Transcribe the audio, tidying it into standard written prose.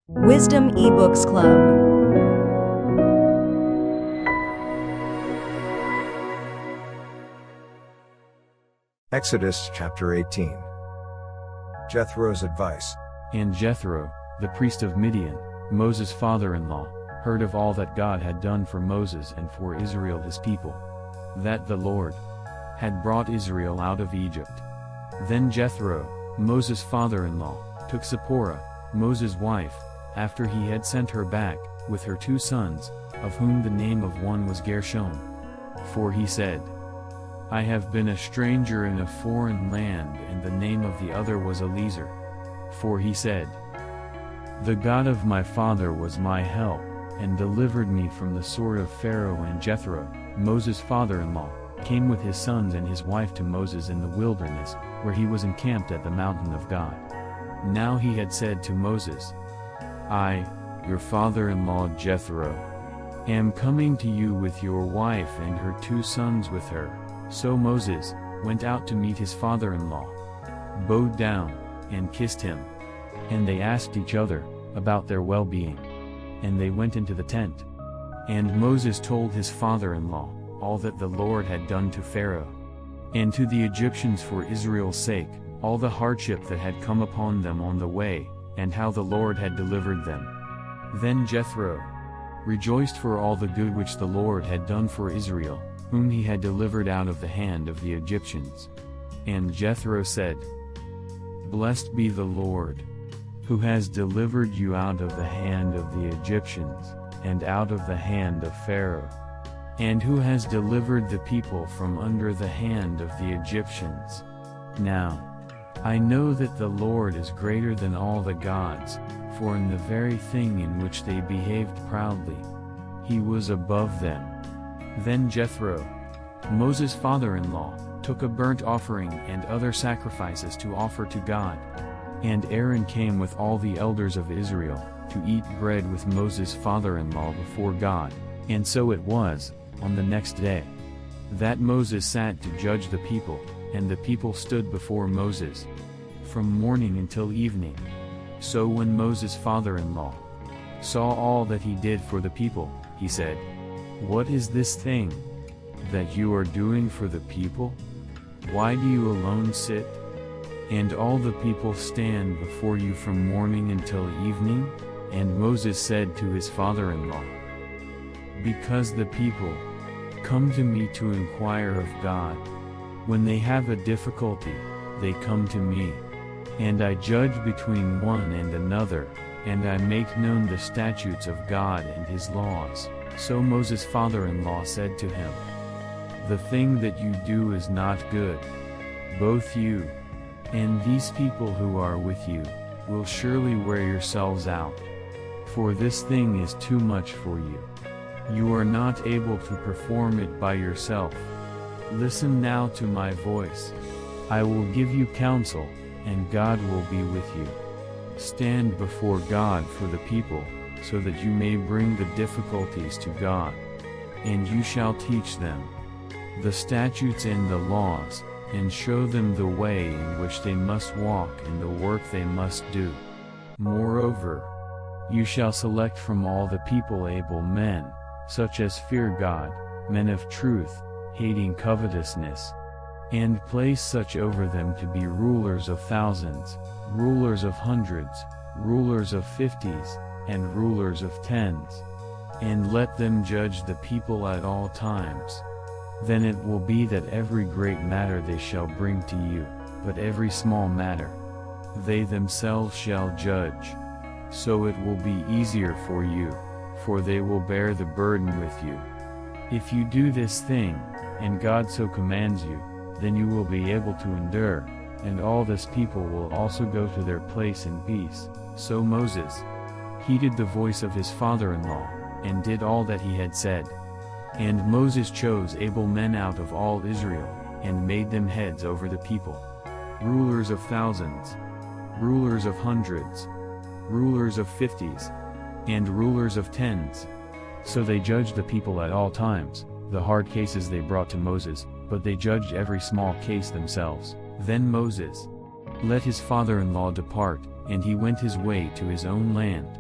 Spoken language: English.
Wisdom eBooks Club. Exodus chapter 18. Jethro's advice. And Jethro, the priest of Midian, Moses' father-in-law, heard of all that God had done for Moses and for Israel his people, that the Lord had brought Israel out of Egypt. Then Jethro, Moses' father-in-law, took Zipporah, Moses' wife, after he had sent her back, with her 2 sons, of whom the name of one was Gershom. For he said, I have been a stranger in a foreign land, and the name of the other was Eliezer. For he said, the God of my father was my help, and delivered me from the sword of Pharaoh. And Jethro, Moses' father-in-law, came with his sons and his wife to Moses in the wilderness, where he was encamped at the mountain of God. Now he had said to Moses, I, your father-in-law Jethro, am coming to you with your wife and her 2 sons with her. So Moses went out to meet his father-in-law, bowed down, and kissed him. And they asked each other about their well-being. And they went into the tent. And Moses told his father-in-law all that the Lord had done to Pharaoh and to the Egyptians for Israel's sake, all the hardship that had come upon them on the way, and how the Lord had delivered them. Then Jethro rejoiced for all the good which the Lord had done for Israel, whom he had delivered out of the hand of the Egyptians. And Jethro said, Blessed be the Lord, who has delivered you out of the hand of the Egyptians, and out of the hand of Pharaoh, and who has delivered the people from under the hand of the Egyptians. Now I know that the Lord is greater than all the gods, for in the very thing in which they behaved proudly, he was above them. Then Jethro, Moses' father-in-law, took a burnt offering and other sacrifices to offer to God. And Aaron came with all the elders of Israel, to eat bread with Moses' father-in-law before God. And so it was, on the next day, that Moses sat to judge the people, and the people stood before Moses, from morning until evening. So when Moses' father-in-law saw all that he did for the people, he said, What is this thing that you are doing for the people? Why do you alone sit, and all the people stand before you from morning until evening? And Moses said to his father-in-law, Because the people come to me to inquire of God. When they have a difficulty, they come to me. And I judge between one and another, and I make known the statutes of God and his laws. So Moses' father-in-law said to him, The thing that you do is not good. Both you and these people who are with you will surely wear yourselves out. For this thing is too much for you. You are not able to perform it by yourself. Listen now to my voice. I will give you counsel, and God will be with you. Stand before God for the people, so that you may bring the difficulties to God. And you shall teach them the statutes and the laws, and show them the way in which they must walk and the work they must do. Moreover, you shall select from all the people able men, such as fear God, men of truth, hating covetousness, and place such over them to be rulers of thousands, rulers of hundreds, rulers of 50s, and rulers of 10s. And let them judge the people at all times. Then it will be that every great matter they shall bring to you, but every small matter they themselves shall judge. So it will be easier for you, for they will bear the burden with you. If you do this thing, and God so commands you, then you will be able to endure, and all this people will also go to their place in peace. So Moses heeded the voice of his father-in-law, and did all that he had said. And Moses chose able men out of all Israel, and made them heads over the people, rulers of thousands, rulers of hundreds, rulers of 50s, and rulers of 10s. So they judged the people at all times. The hard cases they brought to Moses, but they judged every small case themselves. Then Moses let his father-in-law depart, and he went his way to his own land.